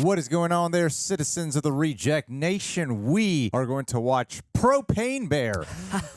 What is going on there, citizens of the Reject Nation? We are going to watch Propane Bear.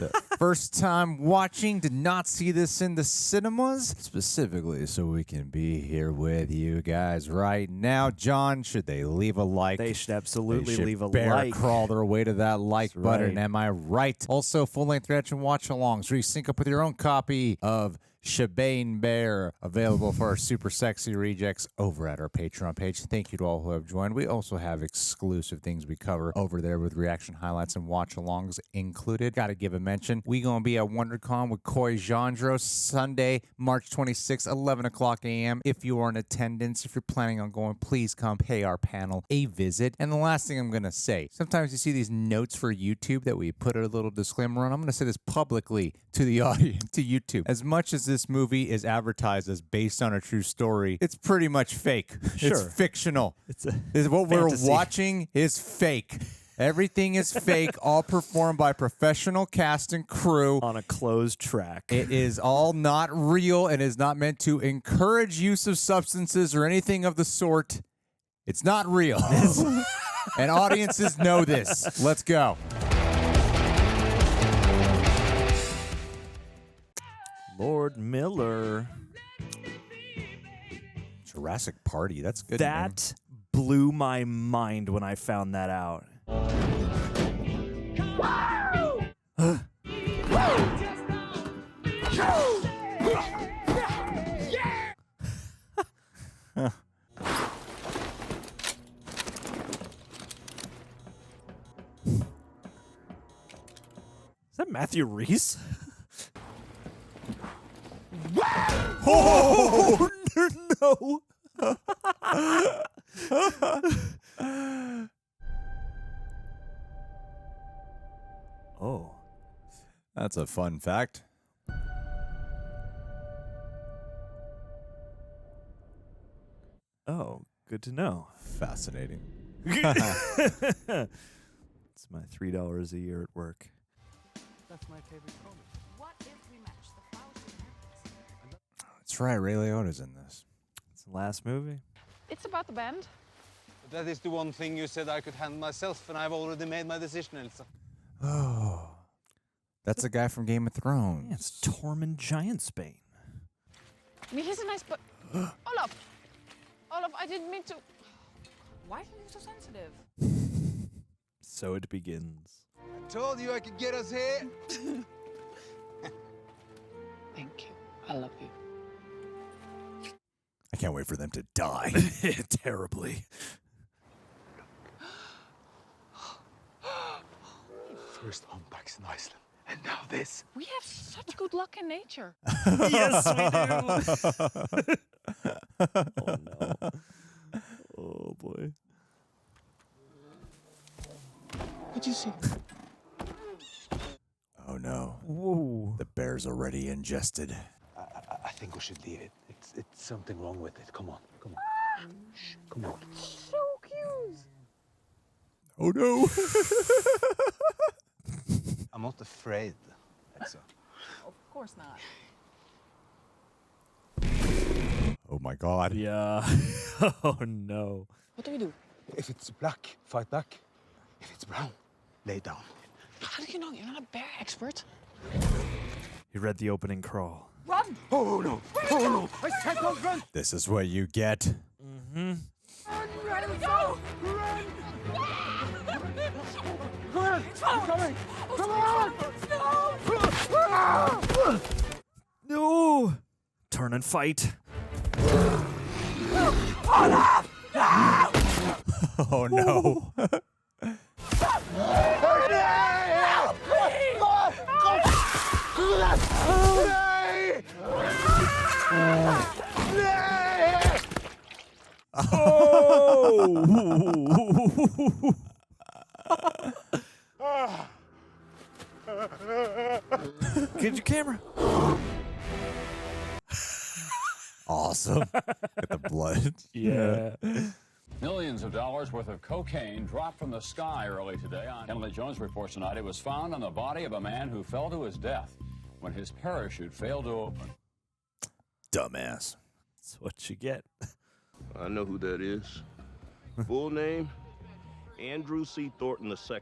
The first time watching, did not see this in the cinemas, specifically so we can be here with you guys right now. John, should they leave a like? They should absolutely leave a bear like. crawl their way to that like That's button. right. Am I right? Also, full-length reaction watch-alongs where you sync up with your own copy of Shebane Bear, available for our super sexy rejects over at our Patreon page. Thank you to all who have joined. We also have exclusive things we cover over there with reaction highlights and watch-alongs included. Got to give a mention. We going to be at WonderCon with Coy Jandro Sunday, March 26th, 11 o'clock a.m. If you are in attendance, if you're planning on going, please come pay our panel a visit. And the last thing I'm going to say, sometimes you see these notes for YouTube that we put a little disclaimer on. I'm going to say this publicly to the audience, to YouTube. As much as this movie is advertised as based on a true story, it's pretty much fake. Sure. It's fictional. It's What fantasy. we're watching is fake. Everything is fake, all performed by professional cast and crew. on a closed track. It is all not real and is not meant to encourage use of substances or anything of the sort. It's not real. And audiences know this. Let's go. Lord Miller. Jurassic Party. That's good. name. That blew my mind when I found that out. Is that Mtthew Rhys? Oh no! Oh, That's a fun fact. oh, good to know. Fascinating. It's my $3 a year at work. That's my favorite comic. What if we match the flowers with the That's right. Ray Liotta's in this. It's the last movie. It's about the band. That is the one thing you said I could handle myself, and I've already made my decision, Elsa. Oh. That's a guy from Game of Thrones. Yeah, it's Tormund Giantsbane. I mean, he's a nice but Olaf! Olaf, I didn't mean to. Why are you so sensitive? So it begins. I told you I could get us here. Thank you. I love you. I can't wait for them to die. Terribly. First humpbacks in Iceland, and now this. We have such good luck in nature. Yes, we do. Oh no. Oh boy. What'd you see? Oh no. Whoa. The bear's already ingested. I think we should leave it. It's something wrong with it. Come on, come on. Shh, come on. So cute. Oh no. I'm not afraid, Elsa. Of course not. Oh my god. Yeah. Oh no. What do we do? If it's black, fight back. If it's brown, lay down. How do you know? You're not a bear expert. He read the opening crawl. Run! Oh no! Oh no! I said don't run! This is what you get. Mm-hmm. Where do we go? Come on! I'm coming! Come on! No. Turn and fight. Oh no. Oh. Get your camera. Awesome. Get the blood. Yeah. Millions of dollars worth of cocaine dropped from the sky early today. Emily Jones reports tonight it was found on the body of a man who fell to his death when his parachute failed to open. Dumbass. That's what you get. I know who that is. Full name, Andrew C. Thornton II.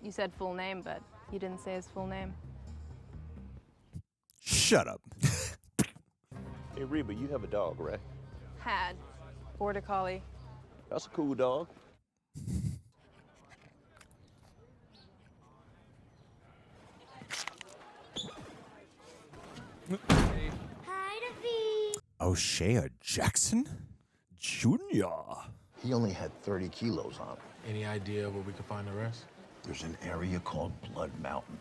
You said full name, but you didn't say his full name. Shut up. Hey, Reba, you have a dog, right? Had. Border Collie. That's a cool dog. O'Shea Jackson? Junior. He only had 30 kilos on him. Any idea where we could find the rest? There's an area called Blood Mountain.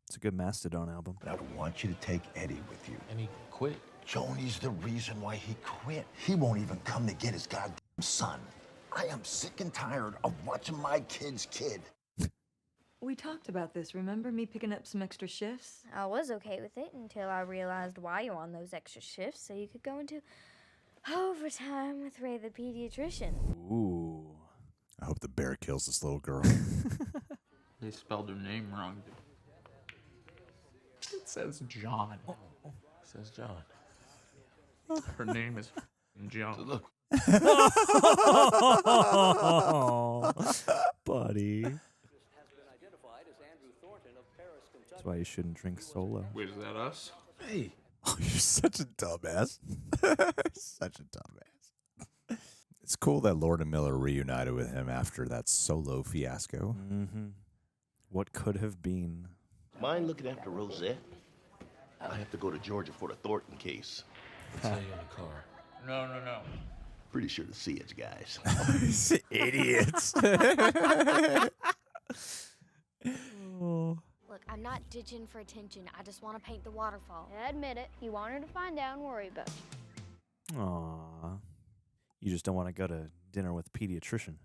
It's a good Mastodon album. But I want you to take Eddie with you. And he quit. Joni's the reason why he quit. He won't even come to get his goddamn son. I am sick and tired of watching my kid's kid. We talked about this, remember me picking up some extra shifts? I was okay with it until I realized why you're on those extra shifts, so you could go into overtime with Ray the pediatrician. Ooh. I hope the bear kills this little girl. They spelled her name wrong. It says John. It says John. Her name is John. Look. Oh, buddy. That's why you shouldn't drink solo. Wait, is that us? Hey. Oh, you're such a dumbass. Such a dumbass. It's cool that Lord and Miller reunited with him after that solo fiasco. Mm-hmm. What could have been? Mind looking after Rosette? I have to go to Georgia for the Thornton case. I'll tell you in the car. No. Pretty sure to see it, guys. Idiots. Look, I'm not ditching for attention. I just want to paint the waterfall. I admit it. You want her to find out and worry about you. Aww. You just don't want to go to dinner with a pediatrician.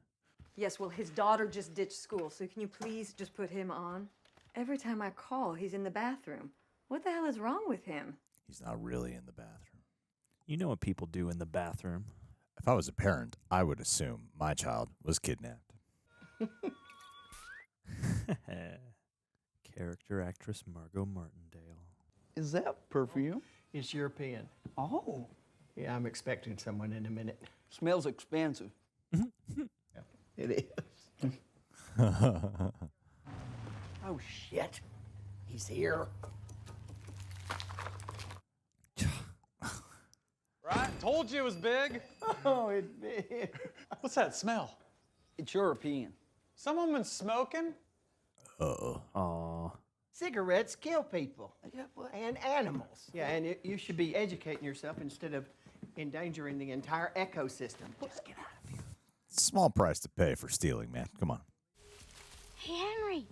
Yes, well, his daughter just ditched school, so can you please just put him on? Every time I call, he's in the bathroom. What the hell is wrong with him? He's not really in the bathroom. You know what people do in the bathroom. If I was a parent, I would assume my child was kidnapped. Character actress Margot Martindale. Is that perfume? It's European. Oh. Yeah, I'm expecting someone in a minute. Smells expensive. Yeah, it is. Oh, shit. He's here. Right? Told you it was big. Oh, it's big. What's that smell? It's European. Someone been smoking? Uh-oh. Aw. Cigarettes kill people and animals. Yeah, and you should be educating yourself instead of endangering the entire ecosystem. Just get out of here. Small price to pay for stealing, man. Come on. Hey, Henry.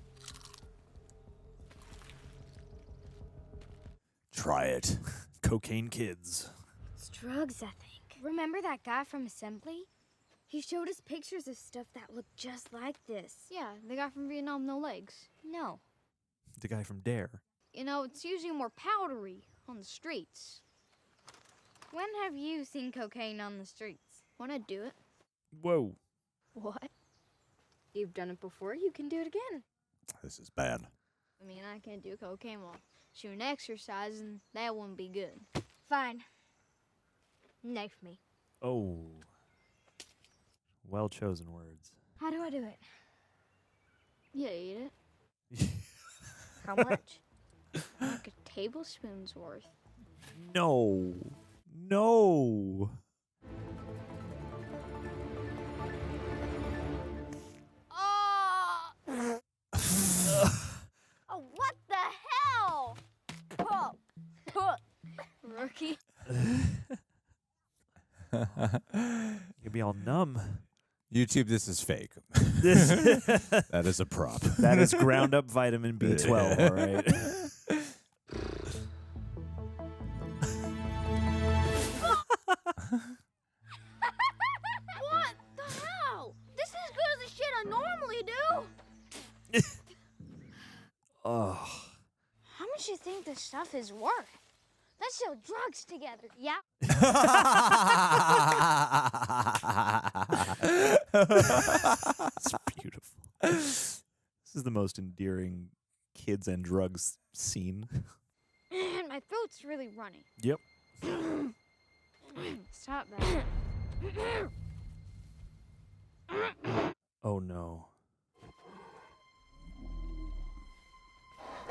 Try it. Cocaine kids. It's drugs, I think. Remember that guy from Assembly? He showed us pictures of stuff that looked just like this. Yeah, the guy from Vietnam, no legs. No. The guy from Dare. You know, it's usually more powdery on the streets. When have you seen cocaine on the streets? When I do it. Whoa. What? You've done it before, you can do it again. This is bad. I mean, I can't do cocaine while shooting exercise, and that wouldn't be good. Fine. Knife me. Oh. Well chosen words. How do I do it? Yeah, eat it. How much? Like a tablespoon's worth. No. No. Oh, what the hell? Rookie. You'd be all numb. YouTube, this is fake. That is a prop. That is ground up vitamin B12, all right. What the hell? This is as good as the shit I normally do. Oh. How much do you think this stuff is worth? Let's sell drugs together, yeah? It's beautiful. This is the most endearing kids and drugs scene. And my throat's really running. Yep. Stop that. Oh no.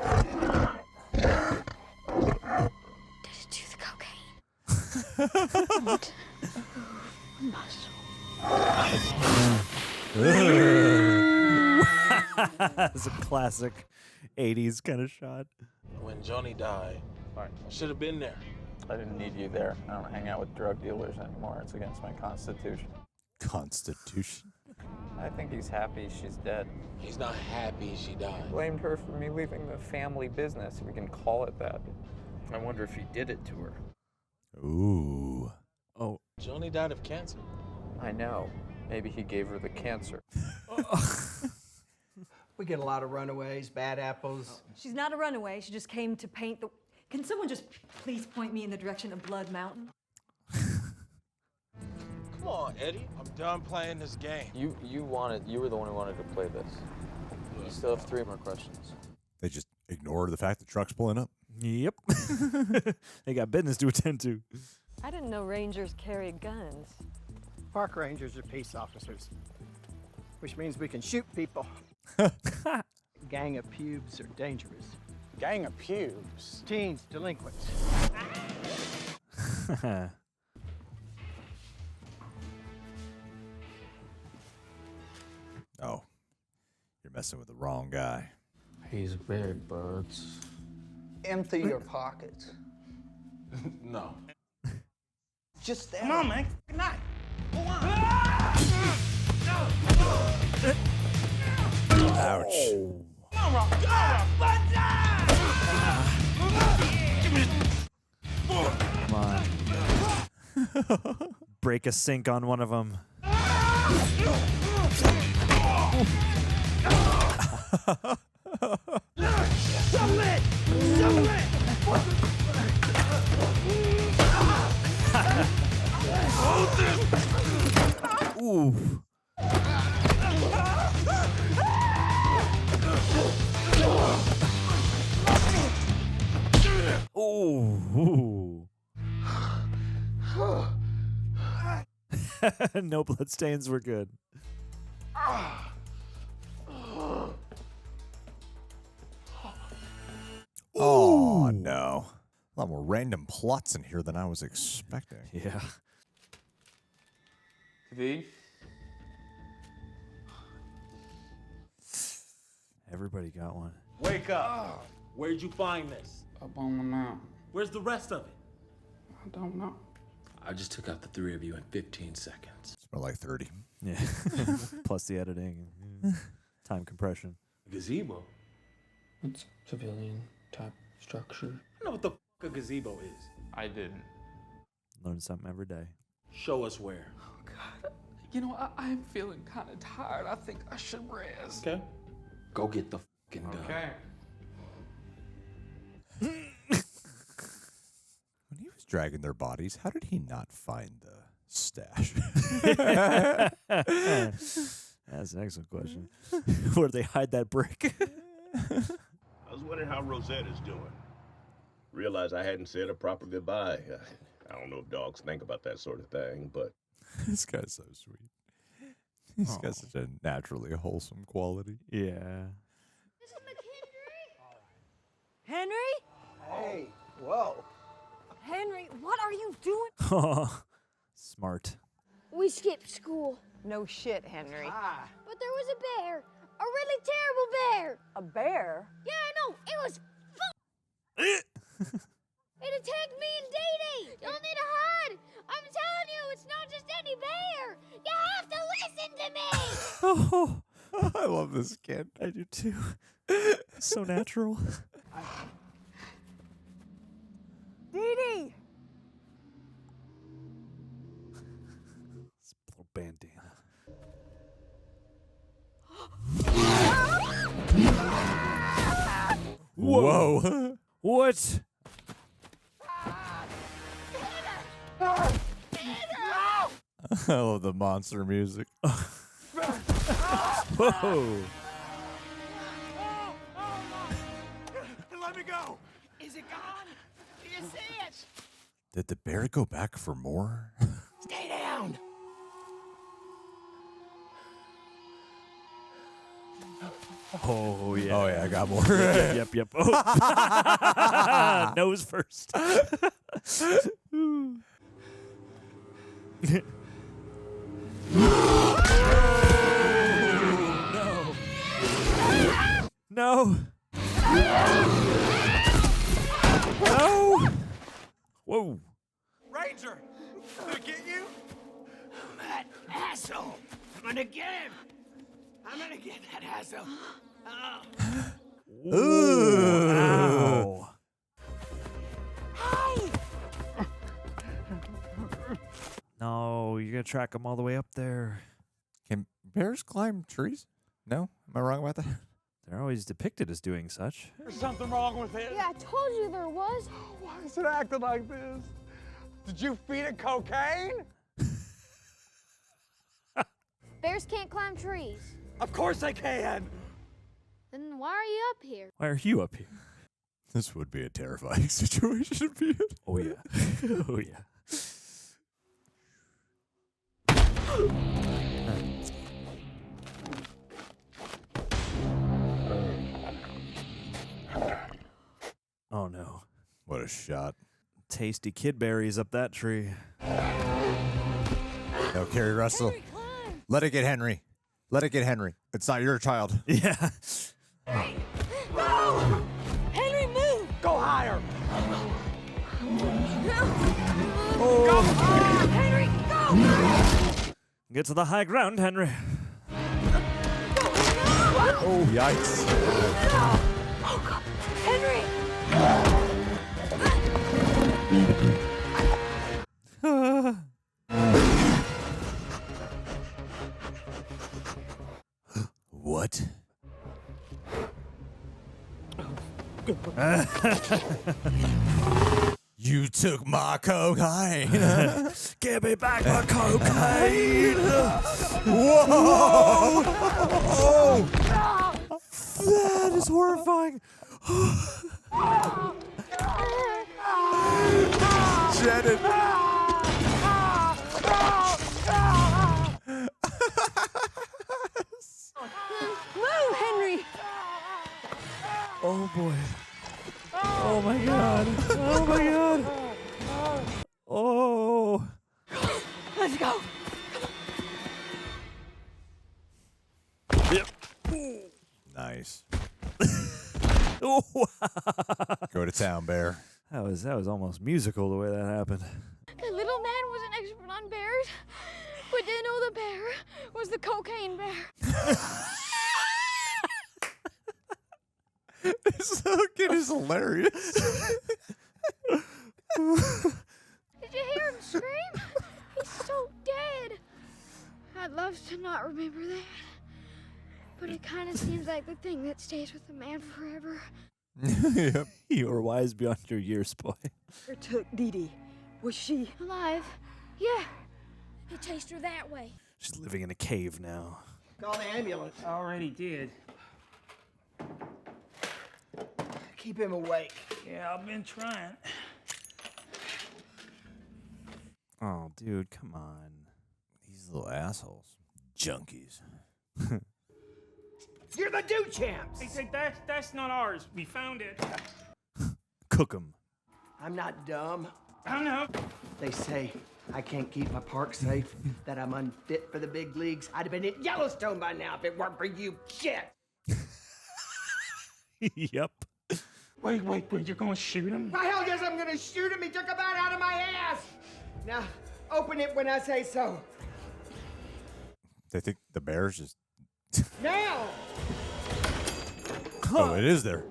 Did it do the cocaine? What? Muscle. That's a classic 80s kind of shot. When Johnny died, I should have been there. I didn't need you there. I don't hang out with drug dealers anymore. It's against my constitution. Constitution? I think he's happy she's dead. He's not happy she died. Blamed her for me leaving the family business, if we can call it that. I wonder if he did it to her. Ooh. Oh. Johnny died of cancer. I know. Maybe he gave her the cancer. We get a lot of runaways, bad apples. She's not a runaway. She just came to paint the... Can someone just please point me in the direction of Blood Mountain? Come on, Eddie. I'm done playing this game. You were the one who wanted to play this. You still have 3 more questions. They just ignore the fact the truck's pulling up. Yep. They got business to attend to. I didn't know Rangers carried guns. Park rangers are peace officers, which means we can shoot people. Gang of pubes are dangerous. Gang of pubes? Teens, delinquents. Oh, you're messing with the wrong guy. He's big, Buds. Empty your pockets. No. Just that. Come on, man. Good night. Ouch. Come on. Break a sink on one of them. Ooh. Ooh. No bloodstains were good. Oh, no. A lot more random plots in here than I was expecting. Yeah. V? Everybody got one. Wake up. Where'd you find this? Up on the mountain. Where's the rest of it? I don't know. I just took out the 3 of you in 15 seconds. It's more like 30. Yeah. Plus the editing. Time compression. Gazebo? It's civilian type structure. I know what the f a gazebo is. I didn't. Learn something every day. Show us where. Oh, God. You know, I'm feeling kind of tired. I think I should rest. Okay. Go get the f***ing gun. Okay. When he was dragging their bodies, how did he not find the stash? That's an excellent question. Where did they hide that brick? I was wondering how Rosetta's doing. Realized I hadn't said a proper goodbye. I don't know if dogs think about that sort of thing, but... This guy's so sweet. He's got such a naturally wholesome quality. Yeah. Henry? Hey, whoa. Henry, what are you doing? Smart. We skipped school. No shit, Henry. But there was a bear. A really terrible bear. A bear? Yeah, I know. It was It attacked me and Dee. You'll need to hide. I'm telling you, it's not just any bear. You have to listen to me. Oh, I love this kid. I do too. So natural. Dee! This little bandana. Whoa. What? I love the monster music. Whoa. Let me go. Is it gone? Do you see it? Did the bear go back for more? Stay down. Oh, yeah. Oh, yeah, I got more. Yep. Oh. Nose first. No. No. Whoa. Ranger! Did it get you? That asshole! I'm gonna get him! I'm gonna get that asshole! Oh. Ooh. Ow. Hey! No, you're going to track them all the way up there. Can bears climb trees? No? Am I wrong about that? They're always depicted as doing such. There's something wrong with it. Yeah, I told you there was. Why is it acting like this? Did you feed it cocaine? Bears can't climb trees. Of course they can. Then why are you up here? Why are you up here? This would be a terrifying situation to be in. Oh, yeah. Oh, yeah. Oh, no. What a shot. Tasty kid berries up that tree. No, Keri Russell. Let it get Henry. Let it get Henry. It's not your child. Yeah. No! Henry, move! Go higher. Oh. Go higher! Henry, go! Get to the high ground, Henry. Oh, yikes. Oh, God. Henry! What? You took my cocaine. Give me back my cocaine. Whoa! Oh! That is horrifying. Shannon. Move, Henry! Oh, boy. Oh, my God. Oh, my God. Oh. Let's go. Yep. Nice. Oh, wow. Go to town, Bear. That was almost musical the way that happened. The little man was an expert on bears, but didn't know the bear was the cocaine bear. This little kid is hilarious. Did you hear him scream? He's so dead. I'd love to not remember that, but it kind of seems like the thing that stays with a man forever. Yep. You are wise beyond your years, boy. Where took Dee Dee? Was she Alive? Yeah. He chased her that way. She's living in a cave now. Call the ambulance. Already did. Keep him awake. Yeah, I've been trying. Oh, dude, come on. These little assholes. Junkies. You're the do champs. Hey, that's not ours. We found it. Cook 'em. I'm not dumb. I know. They say I can't keep my park safe, that I'm unfit for the big leagues. I'd have been in Yellowstone by now if it weren't for you. Shit. Yep. Wait, you're gonna shoot him? Why hell yes, I'm gonna shoot him. He took a bite out of my ass. Now, open it when I say so. They think the bear's just... Now! Oh, it is there.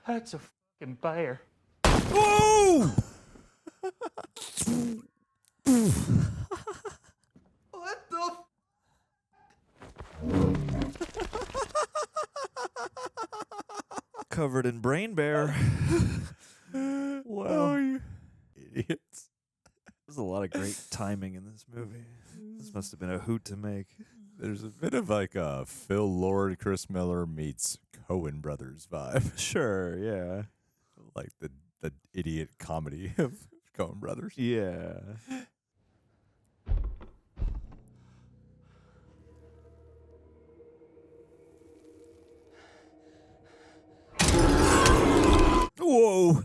That's a fucking bear. Whoa! What the Covered in brain bear. Wow. you idiots. There's a lot of great timing in this movie. This must have been a hoot to make. There's a bit of like a Phil Lord, Chris Miller meets Coen Brothers vibe. Sure, yeah. Like the idiot comedy of Coen Brothers. Yeah. Whoa.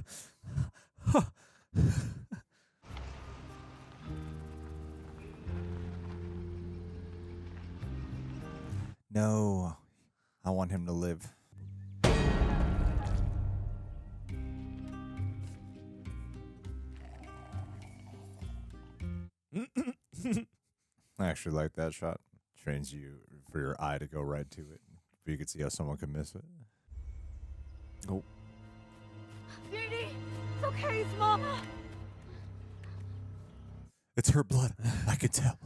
No, I want him to live. I actually like that shot. Trains you for your eye to go right to it. But you can see how someone can miss it. Oh. Dee Dee, it's okay, it's Mama. It's her blood. I can tell.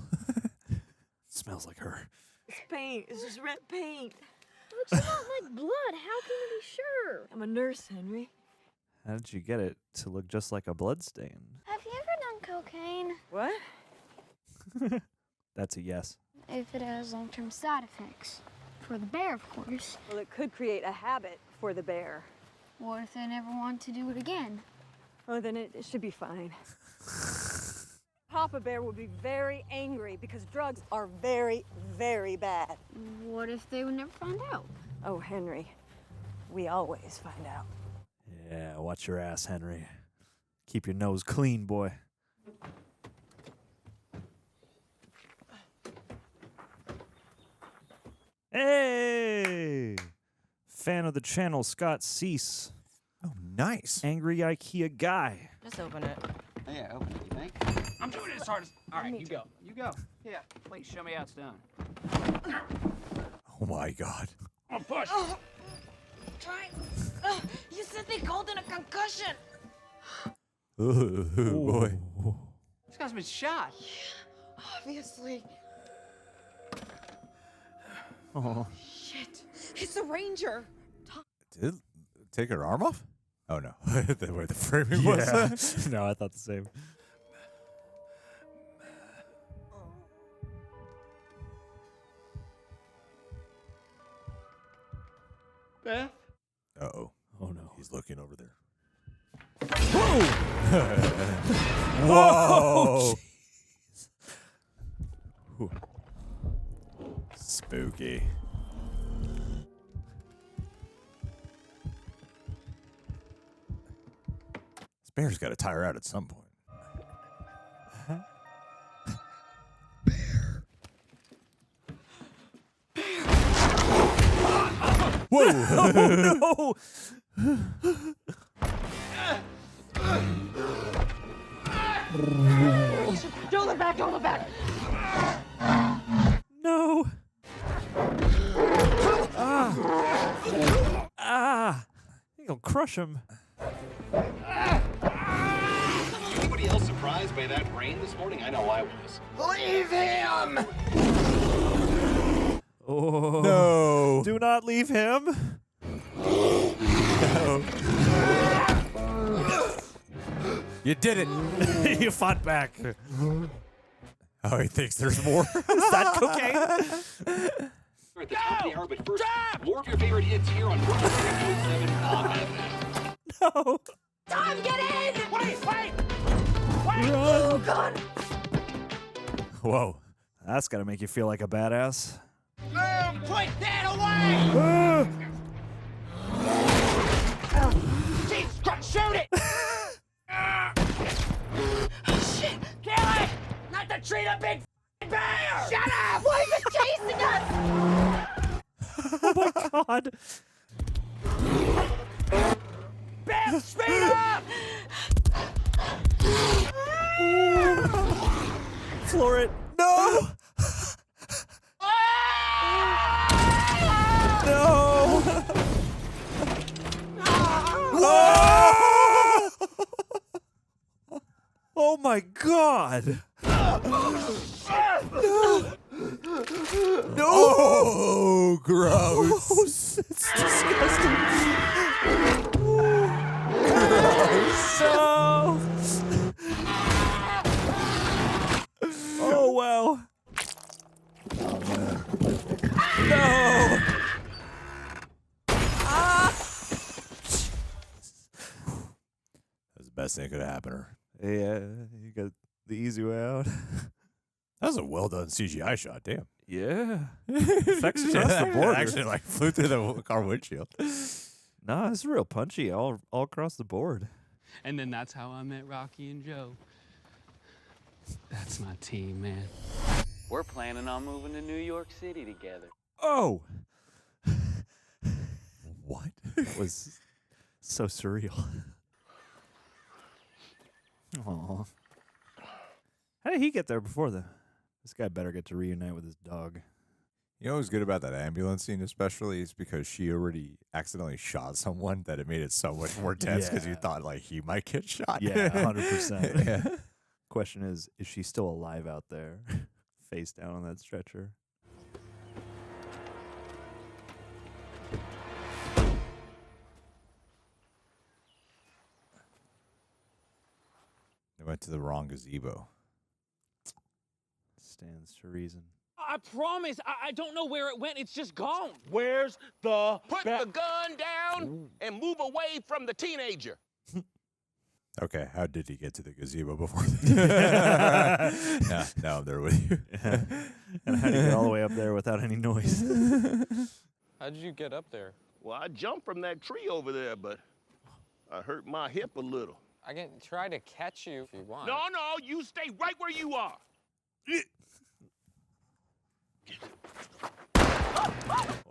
Smells like her. It's paint. It's just red paint. It looks a lot like blood. How can you be sure? I'm a nurse, Henry. How did you get it to look just like a blood stain? Have you ever done cocaine? What? That's a yes. If it has long-term side effects. For the bear, of course. Well, it could create a habit for the bear. What if they never want to do it again? Oh, then it should be fine. Papa Bear would be very angry because drugs are very, very bad. What if they would never find out? Oh, Henry, we always find out. Yeah, watch your ass, Henry. Keep your nose clean, boy. Hey! Fan of the channel, Scott Cease. Oh, nice. Angry IKEA guy. Just open it. Yeah, open it, you think? I'm doing it as hard as... All right, you go. You go. Yeah, please show me how it's done. Oh my God. Oh, push. Oh, try. You said they called in a concussion. Oh, boy. This guy's been shot. Yeah, obviously. Oh. Shit. It's a ranger. Did it take her arm off? Oh, no. Where the framing was. No, I thought the same. Beth? Uh-oh. Oh, no. He's looking over there. Whoa! Whoa! Oh, Spooky. This bear's got to tire out at some point. Whoa! Oh, Oh, don't look back, don't look back. no! Ah! I think I'll crush him. Anybody else surprised by that rain this morning? I know I was. Leave him! Oh. No! Do not leave him. No. You did it! You fought back. Oh, he thinks there's more. Is that cocaine? We're at the top of the hour, but first, more of your favorite hits here on 106.7 FM. No. Tom, get in! Wait! Wait! Run. Oh, God! Whoa. That's got to make you feel like a badass. Put that away! Jesus Christ, shoot it! Shit! Kill it! Not to treat a big bear! Shut up! Why is it chasing us? Oh my God. Beth, speed up! Floor it. No! No! Whoa! Oh my God! No! Oh, gross! Gross. It's disgusting. No! Oh wow! No! That's the best thing that could have happened to her. Yeah, you got the easy way out. That was a well done CGI shot, damn. Yeah. Effects across the board. Actually, like flew through the car windshield. Nah, it's real punchy all across the board. And then that's how I met Rocky and Joe. That's my team, man. We're planning on moving to New York City together. Oh! What? It was so surreal. Aw. How did he get there before this guy better get to reunite with his dog. You know what's good about that ambulance scene especially is because she already accidentally shot someone that it made it so much more tense because you thought like he might get shot. Yeah, 100%. Yeah. Question is she still alive out there? Face down on that stretcher. They went to the wrong gazebo. Stands to reason. I promise, I don't know where it went. It's just gone. Where's the... Put the gun down and move away from the teenager. Okay, how did he get to the gazebo before? Now I'm there with you. And how did he get all the way up there without any noise? How did you get up there? Well, I jumped from that tree over there, but I hurt my hip a little. I can try to catch you if you want. No, you stay right where you are.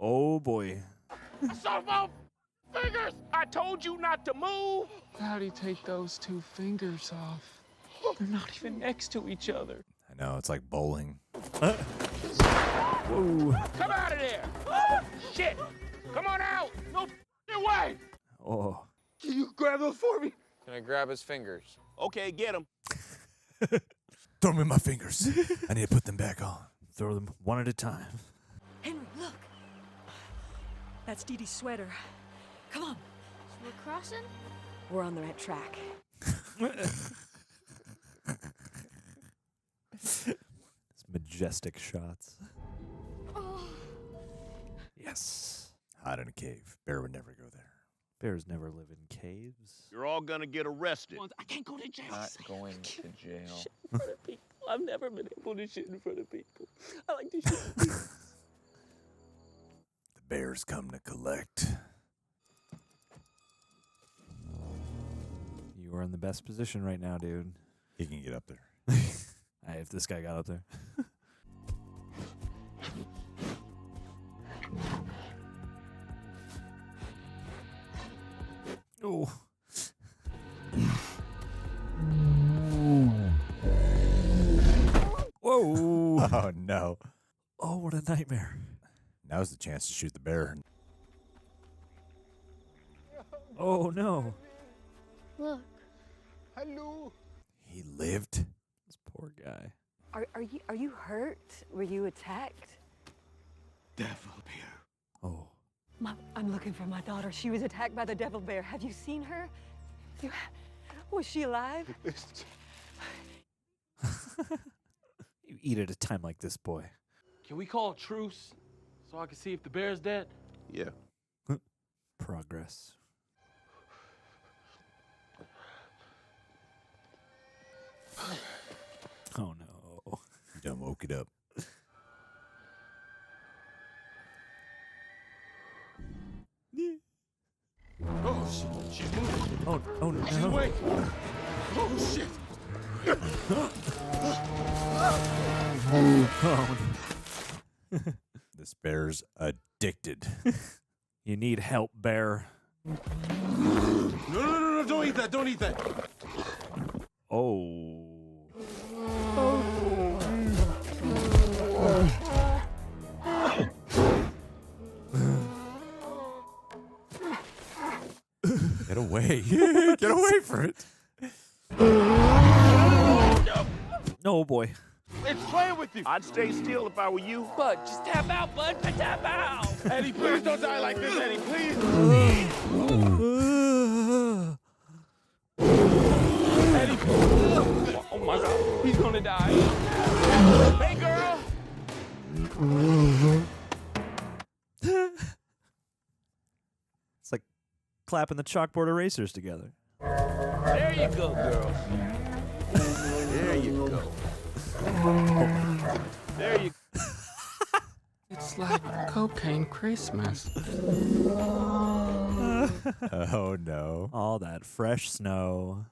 Oh, boy. Son of a fingers! I told you not to move. How'd he take those 2 fingers off? They're not even next to each other. I know, it's like bowling. Whoa. Come out of there. Shit. Come on out. No way. Oh. Can you grab those for me? Can I grab his fingers? Okay, get him. Throw me my fingers. I need to put them back on. Throw them one at a time. Henry, look. That's Dee Dee's sweater. Come on. So we're crossing? We're on the right track. It's majestic shots. Oh. Yes. Hide in a cave. Bear would never go there. Bears never live in caves. You're all gonna get arrested. I can't go to jail. Not going to jail. Shit in front of people. I've never been able to shit in front of people. I like to shit in people. The bears come to collect. You are in the best position right now, dude. He can get up there. Hey, if this guy got up there. Oh. Whoa. Oh, no. Oh, what a nightmare. Now's the chance to shoot the bear. Oh, no. Look. Hello. He lived? This poor guy. Are you hurt? Were you attacked? Devil bear. Oh. Mom, I'm looking for my daughter. She was attacked by the devil bear. Have you seen her? Was she alive? You eat at a time like this, boy. Can we call a truce so I can see if the bear's dead? Yeah. Progress. Oh, no. You done woke it up. Oh, shit. Oh, no. She's awake. Oh, shit. This bear's addicted. You need help, bear. No, don't eat that, don't eat that. Oh. Get away. Get away from it. No, boy. It's playing with you. I'd stay still if I were you. Bud, just tap out, bud. Tap out. Eddie, please don't die like this, Eddie, please. Eddie. Oh my God. He's gonna die. Hey, girl. It's like clapping the chalkboard erasers together. There you go, girl. There you go. There you go. It's like cocaine Christmas. Oh no. All that fresh snow.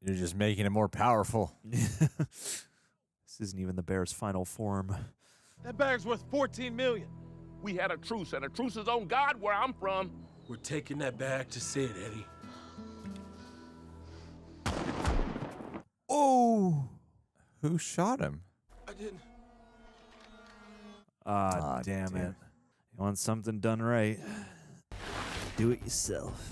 You're just making it more powerful. This isn't even the bear's final form. That bag's worth 14 million. We had a truce, and a truce is on God where I'm from. We're taking that bag to Sid, Eddie. Oh! Who shot him? I didn't. Ah, damn it. You want something done right? Do it yourself.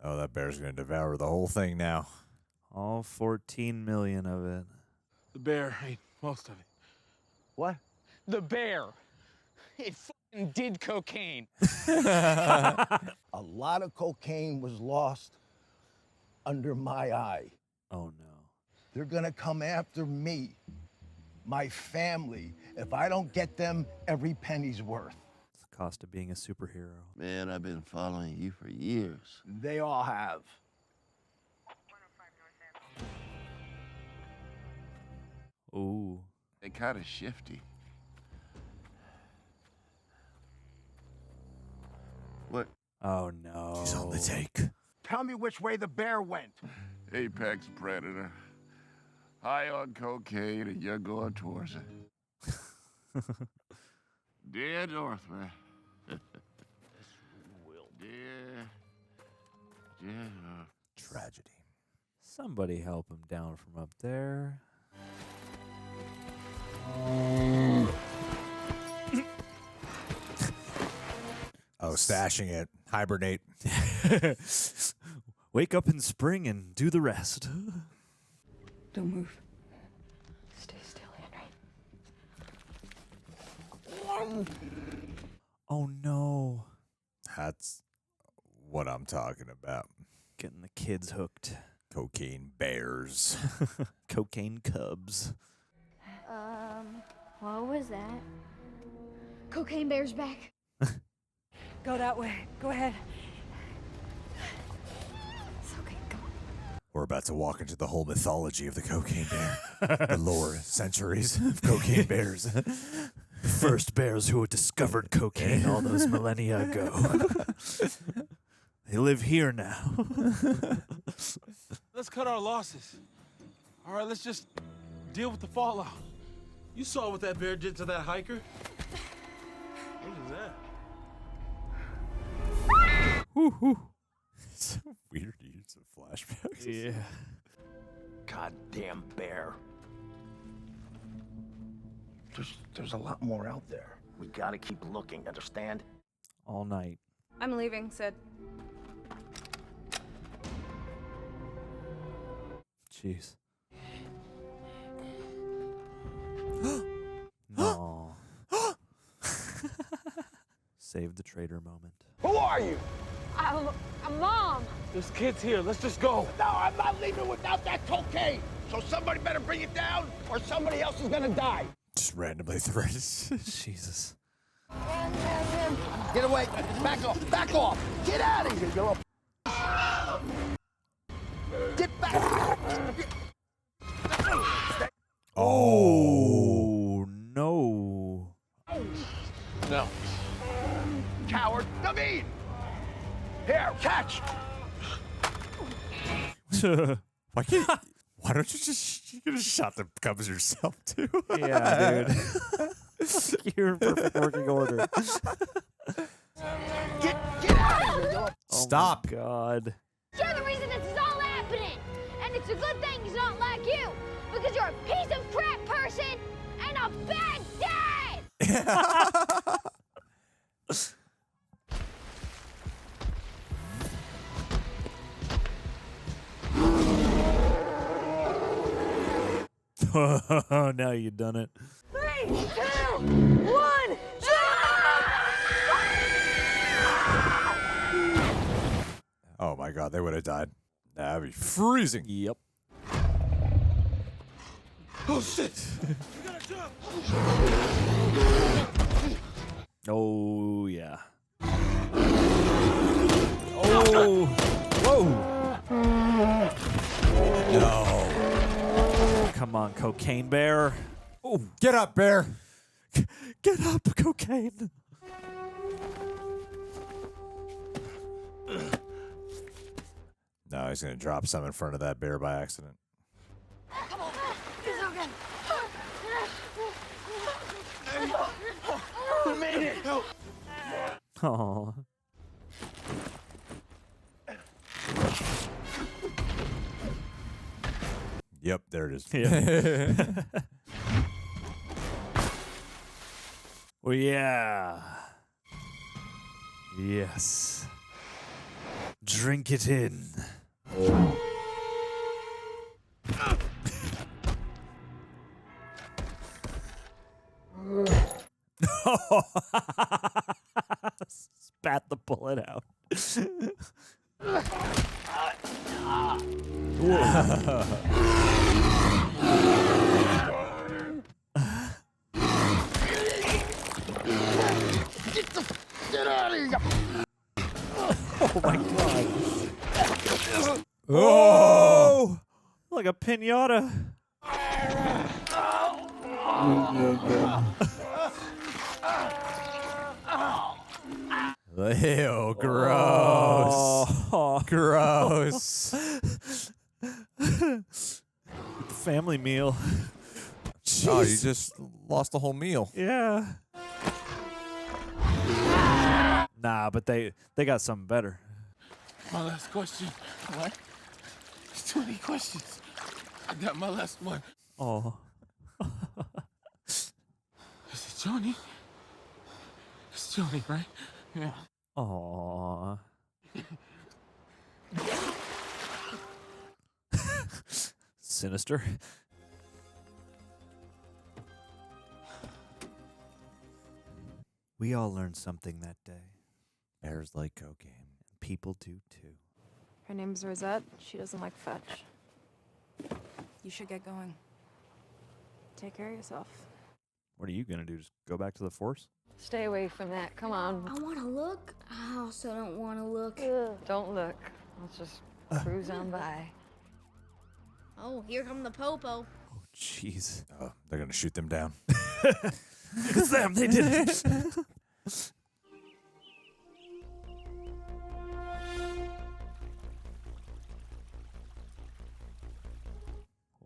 Oh, that bear's gonna devour the whole thing now. All 14 million of it. The bear ate most of it. What? The bear. It fucking did cocaine. A lot of cocaine was lost under my eye. Oh, no. They're gonna come after me, my family, if I don't get them every penny's worth. It's the cost of being a superhero. Man, I've been following you for years. They all have. Ooh. They kind of shifty. What? Oh, no. He's on the take. Tell me which way the bear went. Apex predator. High on cocaine and you're going towards it. Dear north, man. Dear north. Tragedy. Somebody help him down from up there. Oh, stashing it. Hibernate. Wake up in spring and do the rest. Don't move. Stay still, Henry. Oh, no. That's what I'm talking about. Getting the kids hooked. Cocaine bears. Cocaine cubs. What was that? Cocaine bear's back. Go that way. Go ahead. It's okay. Come on. We're about to walk into the whole mythology of the cocaine bear. The lore, centuries of cocaine bears. The first bears who discovered cocaine all those millennia ago. They live here now. Let's cut our losses. All right, let's just deal with the fallout. You saw what that bear did to that hiker? What is that? It's so weird to use some flashbacks. Yeah. Goddamn bear. There's a lot more out there. We gotta keep looking, understand? All night. I'm leaving, Sid. Jeez. No. Save the traitor moment. Who are you? I'm Mom. There's kids here. Let's just go. No, I'm not leaving without that cocaine. So somebody better bring it down, or somebody else is gonna die. Just randomly threats. Jesus. Get away. Back off. Back off. Get out of here. You're Get back. Oh, no. No. Coward. David. Here, catch. Why don't you just shot the cubs yourself too? Yeah, dude. You're in perfect working order. Get out of here. Stop. Oh my God. You're the reason this is all happening. And it's a good thing he's not like you. Because you're a piece of crap person and a bad dad. Now you've done it. 3, 2, 1, Oh my God, they would have died. That'd be freezing. Yep. Oh shit! Oh, yeah. Oh. Whoa. No. Come on, cocaine bear. Oh, get up, bear. Get up, cocaine. No, he's gonna drop some in front of that bear by accident. Come on. It's okay. We made it. Help. Oh. Yep, there it is. Yeah. Well, yeah. Yes. Drink it in. Spat the bullet out. Get out of here! Oh my god. Oh! Like a pinata. Ew, gross. Oh. Gross. Family meal. Oh, you just lost the whole meal. Yeah. Nah, but they got something better. My last question. What? There's too many questions. I got my last one. Oh. Is it Johnny? It's Johnny, right? Yeah. Aw. Sinister. We all learned something that day. Bears like cocaine. People do too. Her name's Rosette. She doesn't like fetch. You should get going. Take care of yourself. What are you gonna do? Just go back to the force? Stay away from that. Come on. I want to look. I also don't want to look. Don't look. Let's just cruise on by. Oh, here come the popo. Oh, jeez. Oh, they're gonna shoot them down. It's them. They did it.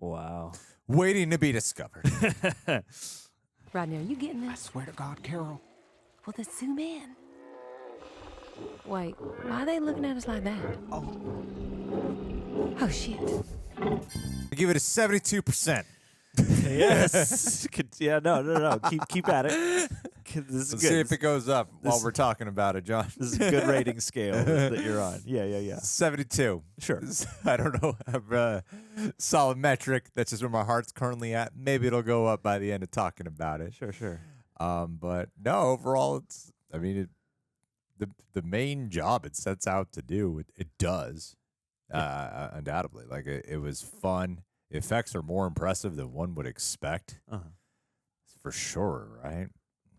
Wow. Waiting to be discovered. Rodney, are you getting this? I swear to God, Carol. Well, then zoom in. Wait, why are they looking at us like that? Oh, shit. I give it a 72%. Yes. Yeah, no. Keep at it. This is Let's good. see if it goes up while we're talking about it, John. This is a good rating scale that you're on. Yeah. 72. Sure. I don't know. I have a solid metric. That's just where my heart's currently at. Maybe it'll go up by the end of talking about it. Sure. But no, overall, the main job it sets out to do, it does. Undoubtedly. Like, it was fun. The effects are more impressive than one would expect. For sure, right?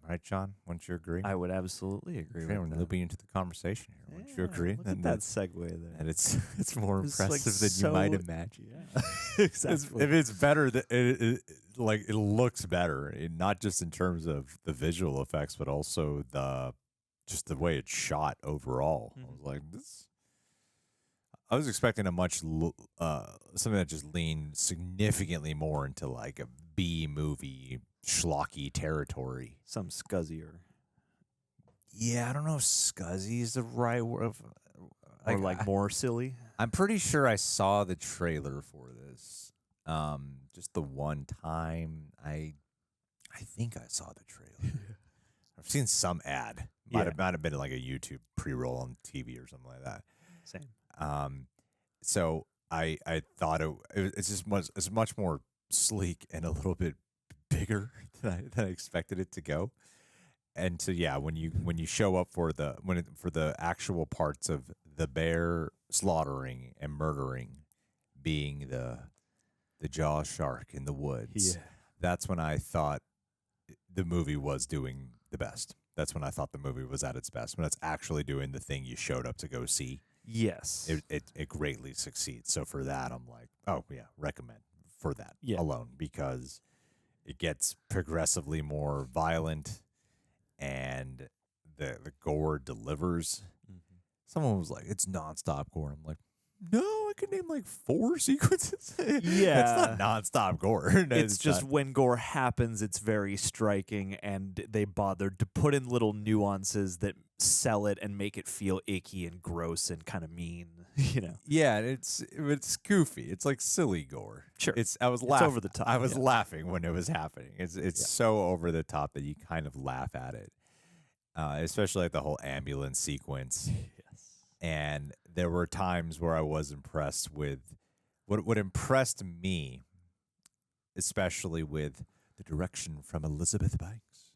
Right, John? Wouldn't you agree? I would absolutely agree We're with that. looping into the conversation here. Wouldn't you agree? Look at that segue there. And it's more It's impressive like than you might imagine. Yeah. Exactly. If it's better, it looks better, not just in terms of the visual effects, but also just the way it's shot overall. I was like, this. I was expecting a much something that just leaned significantly more into like a B movie schlocky territory. Some scuzzier. Yeah, I don't know if scuzzy is the right word. Or like more silly. I'm pretty sure I saw the trailer for this. Just the one time. I think I saw the trailer. I've seen some ad. Might have been like a YouTube pre-roll on TV or something like that. Same. So I thought it's much more sleek and a little bit bigger than I expected it to go. And so yeah, when you show up for the actual parts of the bear slaughtering and murdering, being the jaw shark in the woods, that's when I thought the movie was doing the best. That's when I thought the movie was at its best, when it's actually doing the thing you showed up to go see. Yes. It greatly succeeds. So for that, I'm like, oh, yeah, recommend for that alone, because it gets progressively more violent, and the gore delivers. Someone was like, "It's nonstop gore." I'm like, "No, I could name like 4 sequences." Yeah. it's not nonstop gore. It's just not- when gore happens, it's very striking, and they bothered to put in little nuances that sell it and make it feel icky and gross and kind of mean. Yeah, it's goofy. It's like silly gore. Sure. I was laughing. over the top, I was yeah. laughing when it was happening. It's so over the top that you kind of laugh at it. Especially like the whole ambulance sequence. Yes. And there were times where I was impressed with what impressed me, especially with the direction from Elizabeth Banks.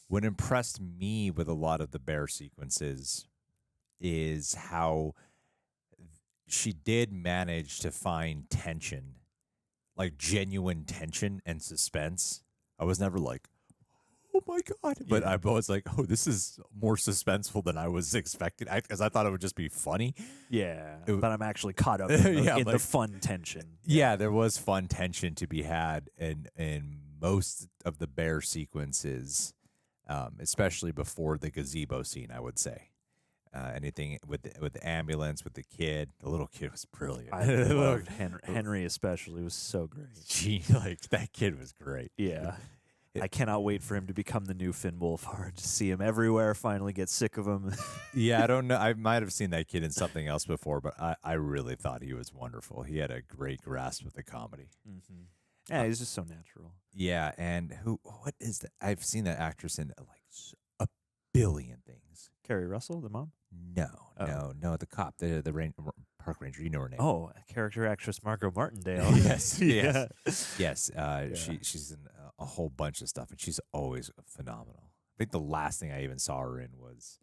What impressed me with a lot of the bear sequences is how she did manage to find tension, like genuine tension and suspense. I was never like, oh my God. But I'm always like, oh, this is more suspenseful than I was expecting. Because I thought it would just be funny. Yeah, but I'm actually caught up in the like, fun tension. Yeah, there was fun tension to be had in most of the bear sequences, especially before the gazebo scene, I would say. Anything with the ambulance, with the kid. The little kid was brilliant. I loved Henry especially was so great. That kid was great. Yeah. I cannot wait for him to become the new Finn Wolfhard. To see him everywhere, finally get sick of him. Yeah, I don't know. I might have seen that kid in something else before, but I really thought he was wonderful. He had a great grasp of the comedy. Mm-hmm. Yeah, he's just so natural. Yeah, and what is that? I've seen that actress in like a billion things. Keri Russell, the mom? No, the cop, the park ranger. You know her name. Oh, character actress Margot Martindale. Yes. Yeah. She's in a whole bunch of stuff, and she's always phenomenal. I think the last thing I even saw her in was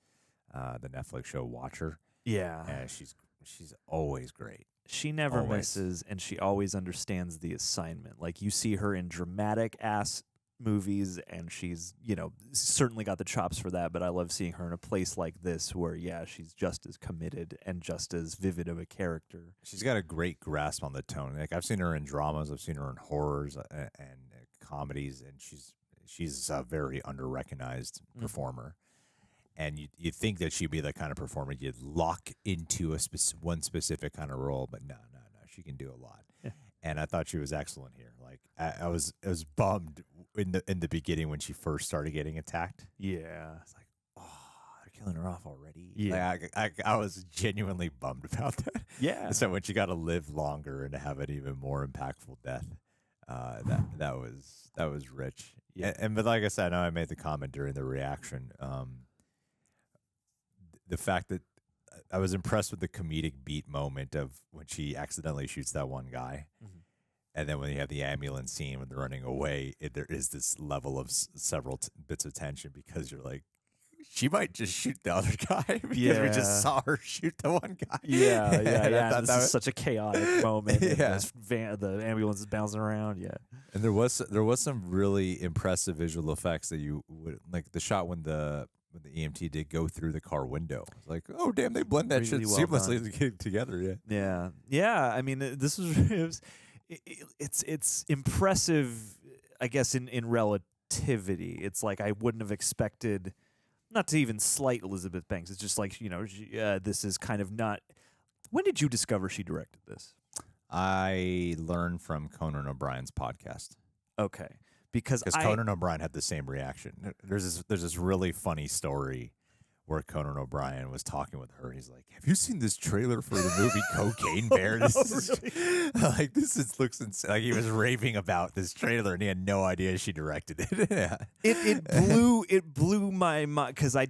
the Netflix show Watcher. Yeah, and she's always great. She never misses, and she always understands the assignment. Like, you see her in dramatic ass movies, and she's certainly got the chops for that. But I love seeing her in a place like this, where she's just as committed and just as vivid of a character. She's got a great grasp on the tone. Like, I've seen her in dramas, I've seen her in horrors and comedies, and she's a very under-recognized performer. And you think that she'd be the kind of performer you'd lock into one specific kind of role, but no, she can do a lot. Yeah. And I thought she was excellent here. Like, I was bummed in the beginning when she first started getting attacked. Yeah, it's like, oh, they're killing her off already. Yeah, like, I was genuinely bummed about that. Yeah. So when she got to live longer and to have an even more impactful death, that was rich. Yeah. But like I said, I know I made the comment during the reaction. The fact that I was impressed with the comedic beat moment of when she accidentally shoots that one guy. Mm-hmm. And then when you have the ambulance scene when they're running away, there is this level of several bits of tension, because you're like, she might just shoot the other guy because we just saw her shoot the one guy. Yeah. And This is such a chaotic moment. Yeah. The ambulance is bouncing around. Yeah. And there was some really impressive visual effects that you would like. The shot when the EMT did go through the car window. It's like, oh damn, they blend that Really shit well seamlessly together. Yeah. I mean, this was it's impressive, I guess, in relativity. It's like I wouldn't have expected, not to even slight Elizabeth Banks. It's just like, this is kind of not. When did you discover she directed this? I learned from Conan O'Brien's podcast. Okay. Because Conan O'Brien had the same reaction. There's this really funny story where Conan O'Brien was talking with her. He's like, "Have you seen this trailer for the movie Cocaine Bear?" This looks insane. Like, he was raving about this trailer, and he had no idea she directed it. It blew my mind, because I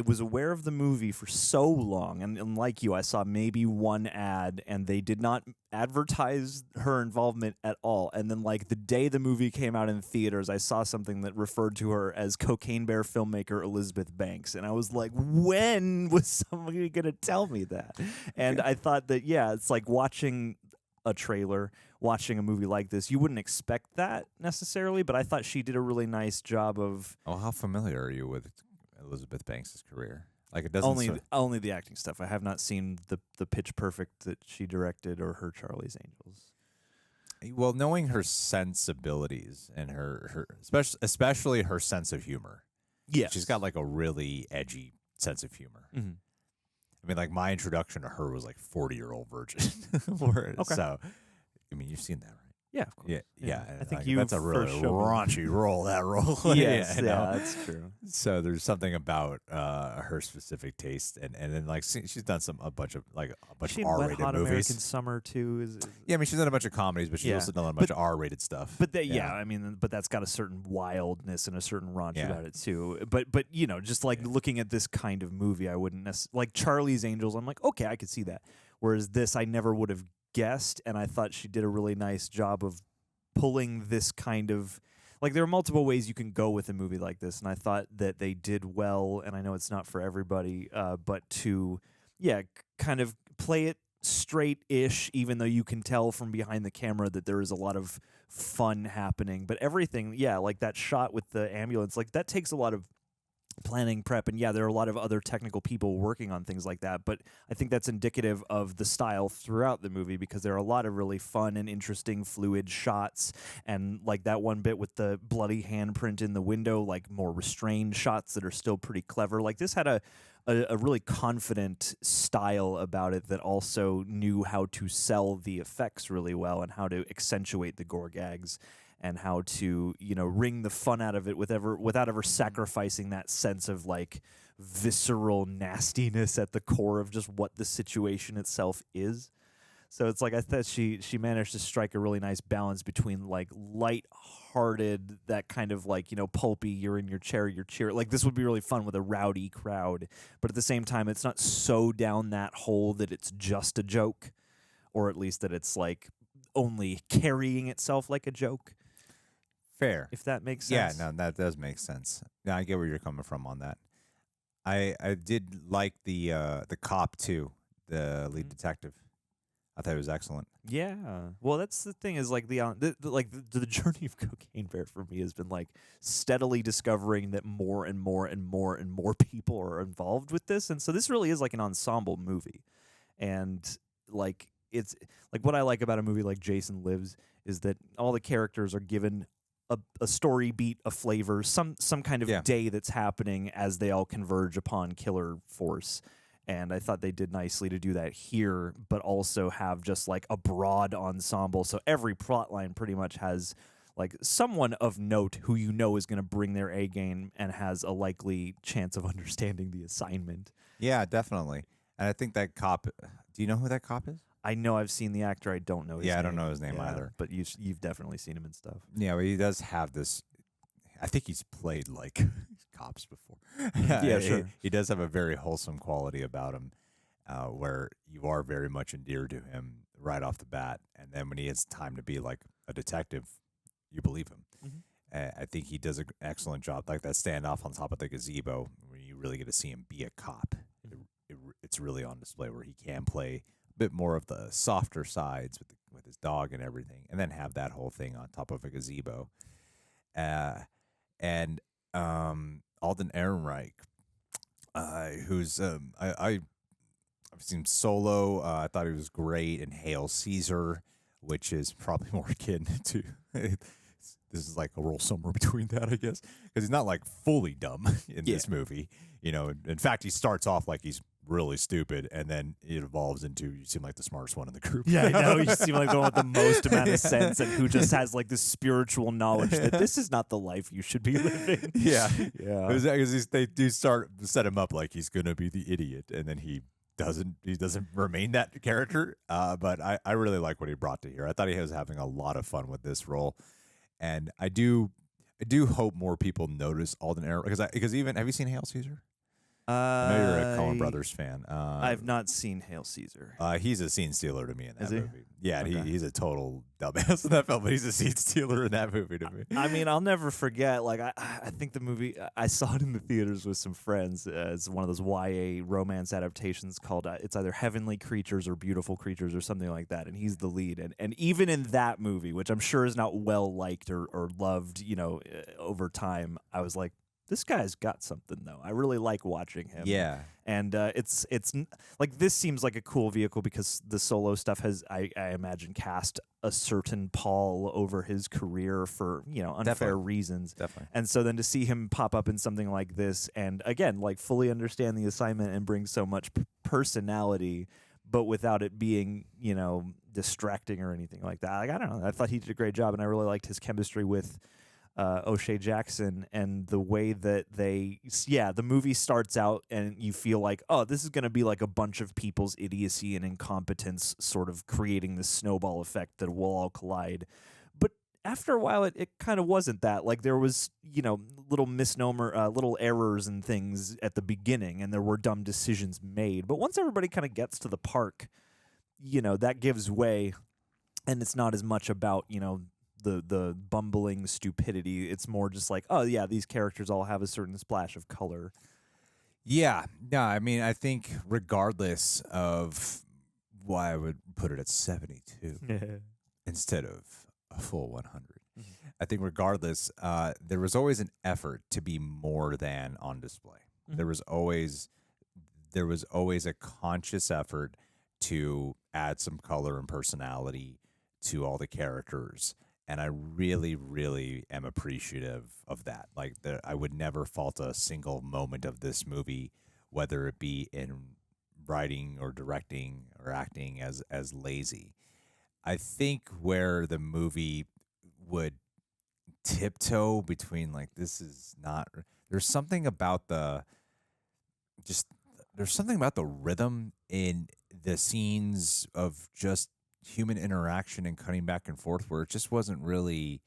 was aware of the movie for so long, and like you, I saw maybe one ad, and they did not advertise her involvement at all. And then, like, the day the movie came out in theaters, I saw something that referred to her as Cocaine Bear filmmaker Elizabeth Banks, and I was like, when was somebody going to tell me that? And I thought that, it's like watching a trailer, watching a movie like this, you wouldn't expect that necessarily, but I thought she did a really nice job of. Oh, how familiar are you with Elizabeth Banks' career? Like, it doesn't only the acting stuff. I have not seen the Pitch Perfect that she directed or her Charlie's Angels. Well, knowing her sensibilities and her especially her sense of humor. Yeah, she's got like a really edgy sense of humor. Mm-hmm. I mean, like my introduction to her was like 40-Year-Old Virgin. Okay. So, I mean, you've seen that, right? Yeah, of course. Yeah. I think that's a really raunchy role. That role. Yes, you know? that's true. So there's something about her specific taste, and then like she's done a bunch of She R-rated Wet Hot movies. American Summer too. Yeah, I mean she's done a bunch of comedies, but she's also done a bunch of R-rated stuff. But I mean, but that's got a certain wildness and a certain raunch about it too. But you know, just like looking at this kind of movie, I wouldn't like Charlie's Angels. I'm like, okay, I could see that. Whereas this, I never would have guessed, and I thought she did a really nice job of pulling this kind of, like, there are multiple ways you can go with a movie like this, and I thought that they did well, and I know it's not for everybody, but to kind of play it straight-ish, even though you can tell from behind the camera that there is a lot of fun happening. But everything, like that shot with the ambulance, like that takes a lot of planning, prep, and there are a lot of other technical people working on things like that, but I think that's indicative of the style throughout the movie, because there are a lot of really fun and interesting fluid shots, and like that one bit with the bloody handprint in the window, like more restrained shots that are still pretty clever. Like this had a really confident style about it that also knew how to sell the effects really well and how to accentuate the gore gags and how to, wring the fun out of it without ever sacrificing that sense of like visceral nastiness at the core of just what the situation itself is. So it's like I thought she managed to strike a really nice balance between like light-hearted, that kind of like, pulpy, you're in your chair, you're cheering. Like this would be really fun with a rowdy crowd, but at the same time, it's not so down that hole that it's just a joke, or at least that it's like only carrying itself like a joke. Fair. If that makes sense. Yeah, no, that does make sense. Yeah, I get where you're coming from on that. I did like the cop too, the lead detective. I thought it was excellent. Yeah. Well, that's the thing is like the journey of Cocaine Bear for me has been like steadily discovering that more and more and more and more people are involved with this, and so this really is like an ensemble movie, and like it's like what I like about a movie like Jason Lives is that all the characters are given a story beat, a flavor, some kind of day that's happening as they all converge upon Killer Force. And I thought they did nicely to do that here, but also have just like a broad ensemble. So every plot line pretty much has like someone of note who is going to bring their A game and has a likely chance of understanding the assignment. Yeah, definitely. And I think that cop, do you know who that cop is? I know I've seen the actor. I don't know his name. I don't know his name either. But you've definitely seen him and stuff. Yeah, well, he does have this. I think he's played like cops before. Yeah, sure. He does have a very wholesome quality about him, where you are very much endeared to him right off the bat, and then when he has time to be like a detective, you believe him. Mm-hmm. I think he does an excellent job, like that standoff on top of the gazebo, where you really get to see him be a cop. It's really on display where he can play bit more of the softer sides with his dog and everything, and then have that whole thing on top of a gazebo. And Alden Ehrenreich, who's I've seen Solo. I thought he was great in Hail Caesar, which is probably more akin to this is like a role somewhere between that, I guess, because he's not like fully dumb in this movie. In fact, he starts off like he's really stupid, and then it evolves into you seem like the smartest one in the group. Yeah, I know. You seem like the one with the most amount of sense and who just has like this spiritual knowledge that this is not the life you should be living. Yeah. Because they do set him up like he's gonna be the idiot, and then he doesn't remain that character. But I really like what he brought to here. I thought he was having a lot of fun with this role, and I do hope more people notice Alden Ehrenreich, because even have you seen Hail Caesar? I know you're a Coen Brothers fan. I've not seen Hail Caesar. He's a scene stealer to me in that movie. Yeah, Okay. he's a total dumbass in that film, but he's a scene stealer in that movie to me. I mean, I'll never forget. Like, I think the movie, I saw it in the theaters with some friends. It's one of those YA romance adaptations called, it's either Heavenly Creatures or Beautiful Creatures or something like that. And he's the lead. And even in that movie, which I'm sure is not well liked or loved, over time, I was like, this guy's got something though. I really like watching him. Yeah. And it's like this seems like a cool vehicle because the solo stuff has, I imagine, cast a certain pall over his career for, unfair Definitely. reasons. Definitely. And so then to see him pop up in something like this and again, like fully understand the assignment and bring so much personality, but without it being, distracting or anything like that. Like, I don't know. I thought he did a great job and I really liked his chemistry with O'Shea Jackson and the way that the movie starts out and you feel like, oh, this is going to be like a bunch of people's idiocy and incompetence sort of creating this snowball effect that will all collide. But after a while, it kind of wasn't that. Like there was, little misnomer, little errors and things at the beginning and there were dumb decisions made. But once everybody kind of gets to the park, that gives way and it's not as much about, the bumbling stupidity. It's more just like, oh yeah, these characters all have a certain splash of color. Yeah. No, I mean, I think regardless of why I would put it at 72 instead of a full 100, I think regardless, there was always an effort to be more than on display. There was always a conscious effort to add some color and personality to all the characters. And I really, really am appreciative of that. Like, I would never fault a single moment of this movie, whether it be in writing or directing or acting, as lazy. I think where the movie would tiptoe between, like, this is not. There's something about the rhythm in the scenes of just human interaction and cutting back and forth where it just wasn't really,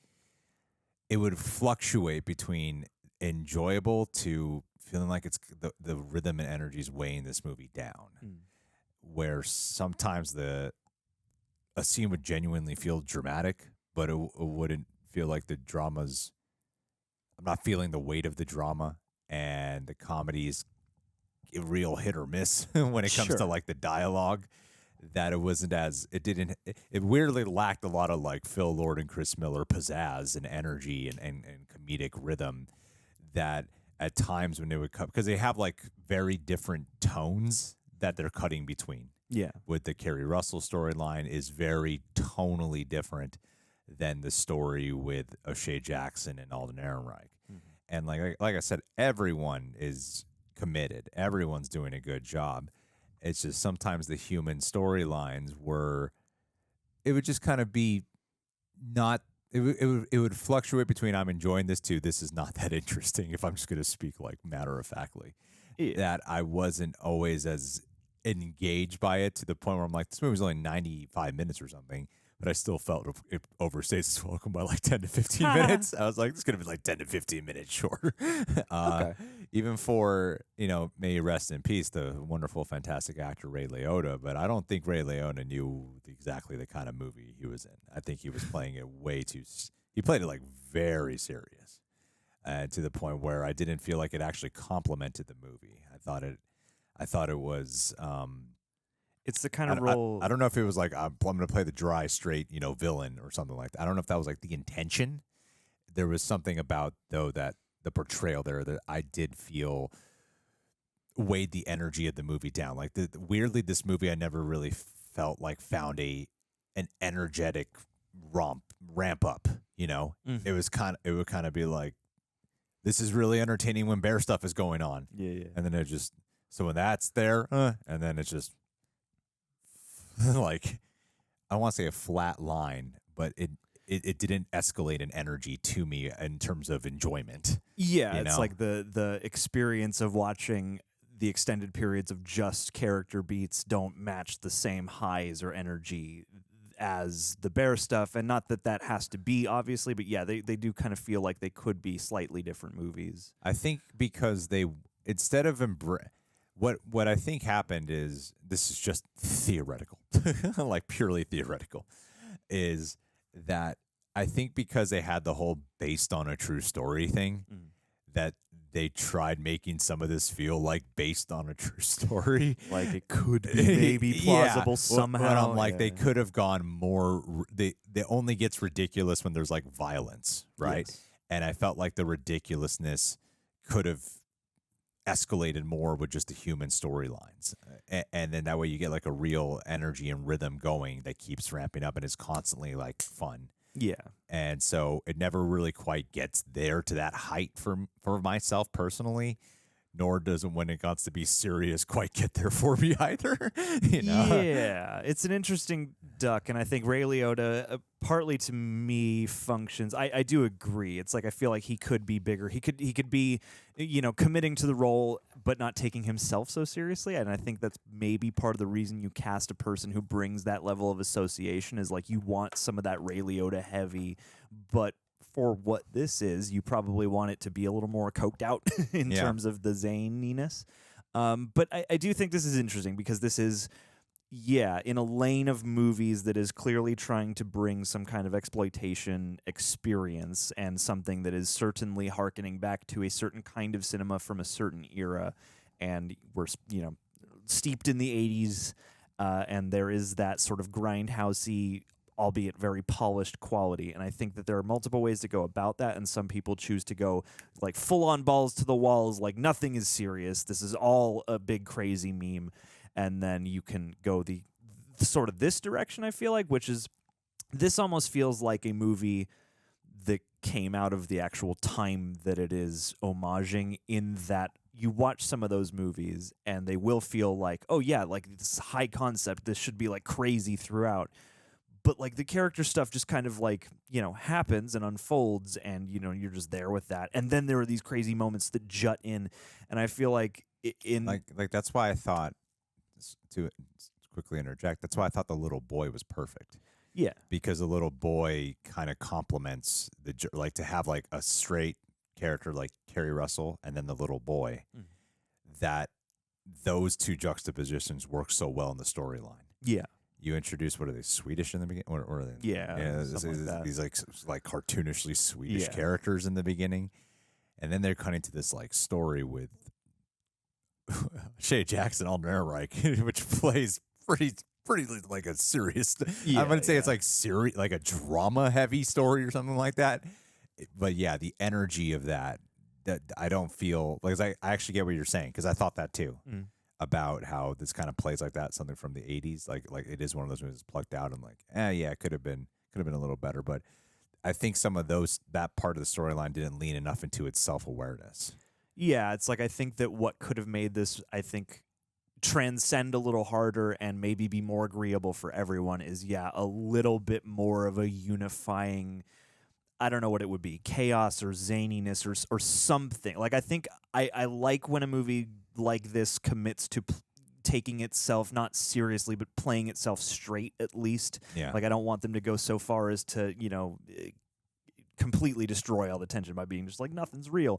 it would fluctuate between enjoyable to feeling like it's the rhythm and energy is weighing this movie down, where sometimes a scene would genuinely feel dramatic, but it wouldn't feel like the drama's, I'm not feeling the weight of the drama, and the comedy's a real hit or miss when it comes to like the dialogue. That it wasn't as, it weirdly lacked a lot of like Phil Lord and Chris Miller pizzazz and energy and comedic rhythm that at times when they would cut, because they have like very different tones that they're cutting between. Yeah. With the Keri Russell storyline is very tonally different than the story with O'Shea Jackson and Alden Ehrenreich. And like I said, everyone is committed. Everyone's doing a good job. It's just sometimes the human storylines were, it would just kind of be not, it would fluctuate between I'm enjoying this to this is not that interesting, if I'm just going to speak like matter-of-factly. Yeah. That I wasn't always as engaged by it to the point where I'm like, this movie was only 95 minutes or something, but I still felt it overstays its welcome by like 10 to 15 minutes. I was like, this is going to be like 10 to 15 minutes short. Okay. Even for, may he rest in peace, the wonderful, fantastic actor Ray Liotta, but I don't think Ray Liotta knew exactly the kind of movie he was in. I think he was playing it he played it like very serious, to the point where I didn't feel like it actually complemented the movie. I thought it was, it's the kind of role. I don't know if it was like, I'm going to play the dry, straight, villain or something like that. I don't know if that was like the intention. There was something about, though, that the portrayal there that I did feel weighed the energy of the movie down. Like weirdly, this movie I never really felt like found an energetic ramp up. It was it would kind of be like, this is really entertaining when bear stuff is going on. Yeah. And then so when that's there, and then it's just like, I want to say a flat line, but it didn't escalate in energy to me in terms of enjoyment. Yeah, it's like the experience of watching the extended periods of just character beats don't match the same highs or energy as the bear stuff. And not that has to be, obviously, but yeah, they do kind of feel like they could be slightly different movies. I think because they, instead of what I think happened is, this is just theoretical, like purely theoretical, is that I think because they had the whole based on a true story thing, that they tried making some of this feel like based on a true story. Like it could be maybe plausible somehow. But I'm like, they could have gone more, they only gets ridiculous when there's like violence, right? Yes. And I felt like the ridiculousness could have escalated more with just the human storylines, and then that way you get like a real energy and rhythm going that keeps ramping up and is constantly like fun. Yeah. And so it never really quite gets there to that height for myself personally, nor does it, when it gets to be serious, quite get there for me either. You know? Yeah, it's an interesting duck, and I think Ray Liotta, partly to me, functions. I do agree. It's like I feel like he could be bigger. He could be, committing to the role, but not taking himself so seriously. And I think that's maybe part of the reason you cast a person who brings that level of association, is like you want some of that Ray Liotta heavy, but for what this is, you probably want it to be a little more coked out in terms of the zaniness. But I do think this is interesting because this is, in a lane of movies that is clearly trying to bring some kind of exploitation experience and something that is certainly hearkening back to a certain kind of cinema from a certain era. And we're, steeped in the 80s, and there is that sort of grindhousey, albeit very polished quality. And I think that there are multiple ways to go about that, and some people choose to go like full-on balls to the walls, like nothing is serious, this is all a big crazy meme. And then you can go the sort of this direction, I feel like, which is, this almost feels like a movie that came out of the actual time that it is homaging, in that you watch some of those movies and they will feel like, oh yeah, like this high concept, this should be like crazy throughout. But like the character stuff just kind of like, happens and unfolds, and you're just there with that. And then there are these crazy moments that jut in, and I feel like like that's why I thought, to quickly interject, that's why I thought the little boy was perfect. Yeah, because the little boy kind of complements like to have like a straight character like Keri Russell and then the little boy, that those two juxtapositions work so well in the storyline. Yeah. You introduce, what are they, Swedish in the beginning? Or are they? Yeah, these like cartoonishly Swedish characters in the beginning, and then they're cutting to this like story with Shea Jackson, Alden Ehrenreich, which plays pretty like a serious. I'm gonna say it's like serious, like a drama heavy story or something like that. But yeah, the energy of that I don't feel like, I actually get what you're saying, because I thought that too. About how this kind of plays like that, something from the 80s, like it is one of those movies plucked out and like, yeah, it could have been a little better. But I think some of that part of the storyline didn't lean enough into its self-awareness. Yeah, it's like, I think that what could have made this, transcend a little harder and maybe be more agreeable for everyone is, a little bit more of a unifying, I don't know what it would be, chaos or zaniness or something. Like, I think I like when a movie like this commits to taking itself not seriously, but playing itself straight, at least. Yeah. Like, I don't want them to go so far as to, completely destroy all the tension by being just like, nothing's real.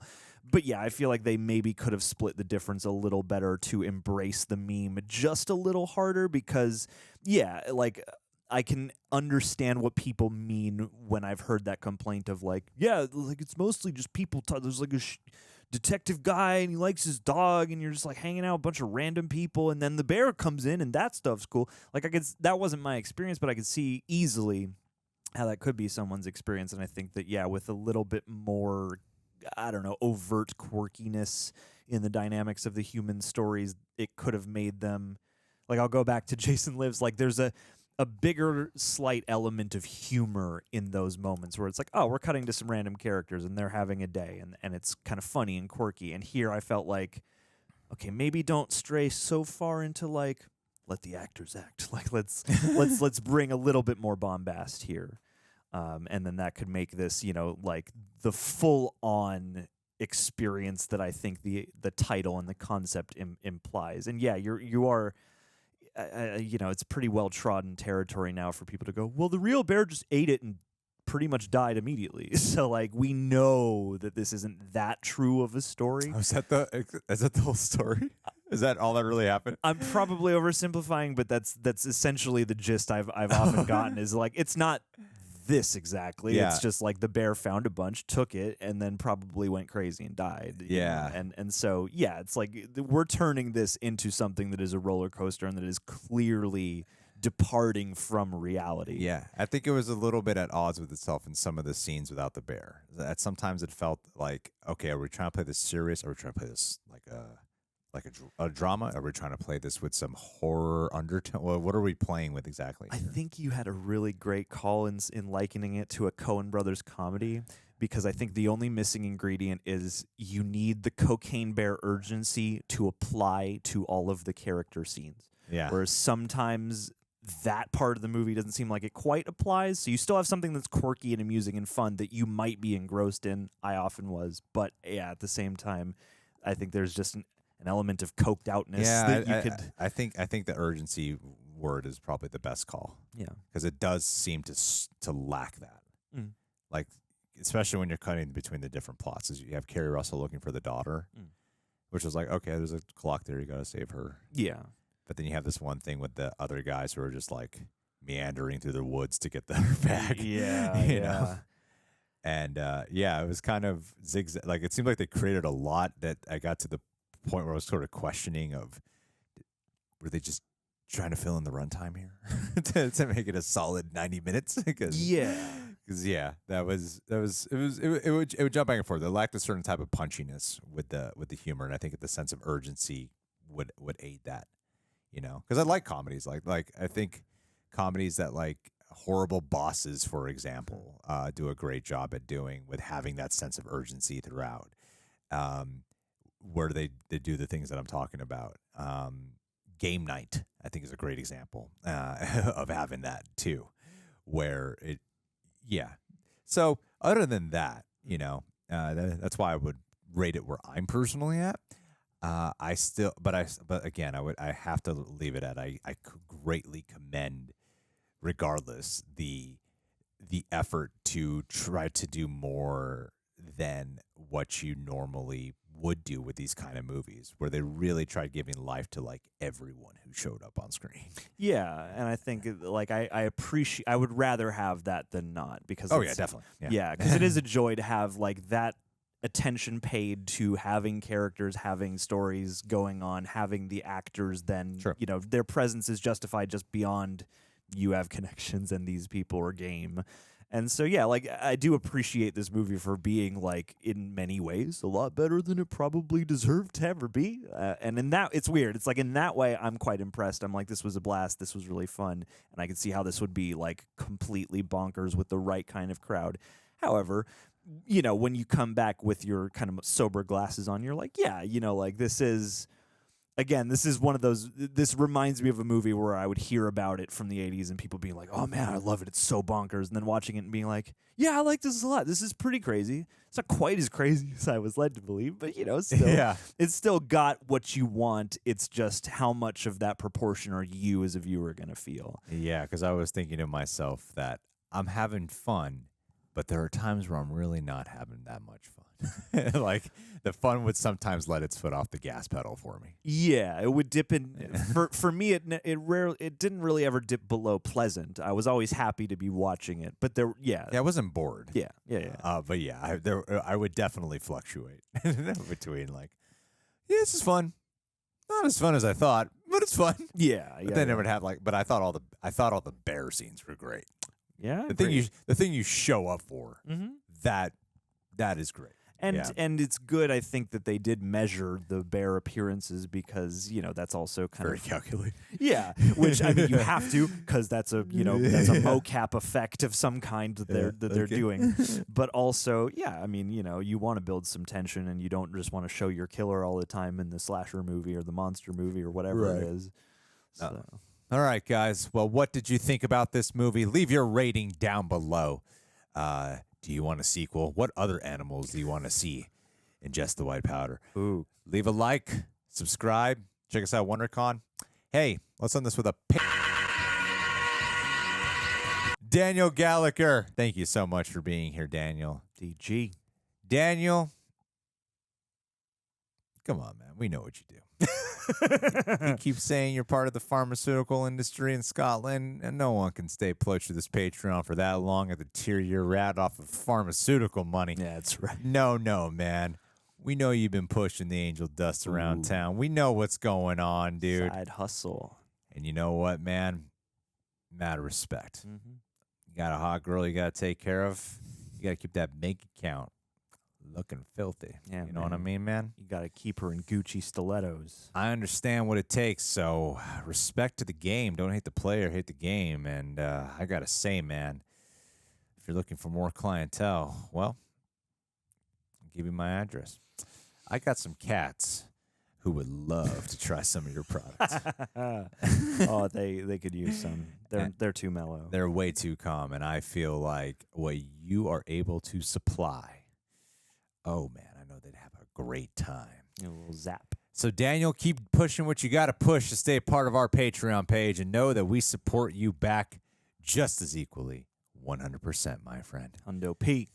But yeah, I feel like they maybe could have split the difference a little better to embrace the meme just a little harder, because, like, I can understand what people mean when I've heard that complaint of like, like it's mostly just people there's like a detective guy and he likes his dog and you're just like hanging out with a bunch of random people, and then the bear comes in and that stuff's cool. Like, that wasn't my experience, but I could see easily how that could be someone's experience. And I think that, with a little bit more, I don't know, overt quirkiness in the dynamics of the human stories, it could have made them, like, I'll go back to Jason Lives, like there's a bigger slight element of humor in those moments where it's like, oh, we're cutting to some random characters and they're having a day, and it's kind of funny and quirky. And here I felt like, okay, maybe don't stray so far into like, let the actors act. Like, let's bring a little bit more bombast here. And then that could make this, like the full on experience that I think the title and the concept implies. And you are, it's pretty well trodden territory now for people to go, well, the real bear just ate it and pretty much died immediately. So like, we know that this isn't that true of a story. Oh, is that the whole story? Is that all that really happened? I'm probably oversimplifying, but that's essentially the gist I've often gotten, is like, it's not this exactly. Yeah. It's just like the bear found a bunch, took it, and then probably went crazy and died. Yeah. And so, it's like we're turning this into something that is a roller coaster and that is clearly departing from reality. Yeah, I think it was a little bit at odds with itself in some of the scenes without the bear. That sometimes it felt like, okay, are we trying to play this serious? Or are we trying to play this like a drama? Are we trying to play this with some horror undertone? Well, what are we playing with exactly? I think you had a really great call in likening it to a Coen Brothers comedy, because I think the only missing ingredient is you need the cocaine bear urgency to apply to all of the character scenes. Yeah. Whereas sometimes that part of the movie doesn't seem like it quite applies. So you still have something that's quirky and amusing and fun that you might be engrossed in. I often was. But yeah, at the same time, I think there's just an element of coked outness that you could. I think the urgency word is probably the best call. Yeah. Because it does seem to lack that. Mm. Like, especially when you're cutting between the different plots. Is you have Keri Russell looking for the daughter, which was like, okay, there's a clock there, you got to save her. Yeah. But then you have this one thing with the other guys who are just like meandering through the woods to get her back. Yeah, you know? And yeah, it was kind of zigzag. Like, it seemed like they created a lot that I got to the point where I was sort of questioning of, were they just trying to fill in the runtime here to make it a solid 90 minutes? Because that it would jump back and forth. It lacked a certain type of punchiness with the humor, and I think the sense of urgency would aid that. You know, because I like comedies like I think comedies that like Horrible Bosses, for example, do a great job at doing with having that sense of urgency throughout, where they do the things that I'm talking about. Game Night, I think, is a great example of having that too, where it, yeah. So other than that, you know, that's why I would rate it where I'm personally at. But again, I have to leave it at I greatly commend, regardless, the effort to try to do more than what you normally would do with these kind of movies, where they really tried giving life to like everyone who showed up on screen. Yeah, and I think like I appreciate. I would rather have that than not, because yeah, definitely. Yeah, because it is a joy to have like that attention paid to having characters, having stories going on, having the actors then, you know, their presence is justified just beyond you have connections and these people are game. And so, yeah, like I do appreciate this movie for being like in many ways a lot better than it probably deserved to ever be. And in that, it's weird. It's like in that way, I'm quite impressed. I'm like, this was a blast. This was really fun. And I can see how this would be like completely bonkers with the right kind of crowd. However, you know, when you come back with your kind of sober glasses on, you're like, yeah, you know, like this is one of those, this reminds me of a movie where I would hear about it from the 80s and people being like, oh man, I love it. It's so bonkers. And then watching it and being like, yeah, I like this a lot. This is pretty crazy. It's not quite as crazy as I was led to believe, but you know, still, it's still got what you want. It's just how much of that proportion are you as a viewer going to feel? Yeah, because I was thinking to myself that I'm having fun, but there are times where I'm really not having that much fun. Like the fun would sometimes let its foot off the gas pedal for me. Yeah, it would dip in. For me, it didn't really ever dip below pleasant. I was always happy to be watching it, but I wasn't bored. Yeah. But yeah, I would definitely fluctuate between like, yeah, this is fun, not as fun as I thought, but it's fun. Yeah, but then it would have like, but I thought all the bear scenes were great. Yeah, the thing you show up for, that is great. And it's good, I think, that they did measure the bear appearances, because you know that's also kind very calculated. Yeah, which I mean you have to, because that's a mocap effect of some kind that they're doing. But also, yeah, I mean, you know, you want to build some tension, and you don't just want to show your killer all the time in the slasher movie or the monster movie or whatever it is. So. All right, guys. Well, what did you think about this movie? Leave your rating down below. Do you want a sequel? What other animals do you want to see in Just the White Powder? Ooh. Leave a like, subscribe, check us out, WonderCon. Hey, let's end this with a Daniel Gallagher. Thank you so much for being here, Daniel. DG. Daniel, come on, man. We know what you do. You keep saying you're part of the pharmaceutical industry in Scotland, and no one can stay pledged to this Patreon for that long at the tier you're at off of pharmaceutical money. Yeah, that's right. No, man. We know you've been pushing the angel dust around town. We know what's going on, dude. Side hustle. And you know what, man? mad respect. Mm-hmm. You got a hot girl you got to take care of. You got to keep that bank account looking filthy. Yeah, you know what I mean, man? You got to keep her in Gucci stilettos. I understand what it takes, so respect to the game. Don't hate the player, hate the game. And I got to say, man, if you're looking for more clientele, well, I'll give you my address. I got some cats who would love to try some of your products. Oh, they could use some. They're too mellow. They're way too calm, and I feel like what you are able to supply, oh, man, I know they'd have a great time. A little zap. So, Daniel, keep pushing what you got to push to stay a part of our Patreon page and know that we support you back just as equally, 100%, my friend. Hundo P.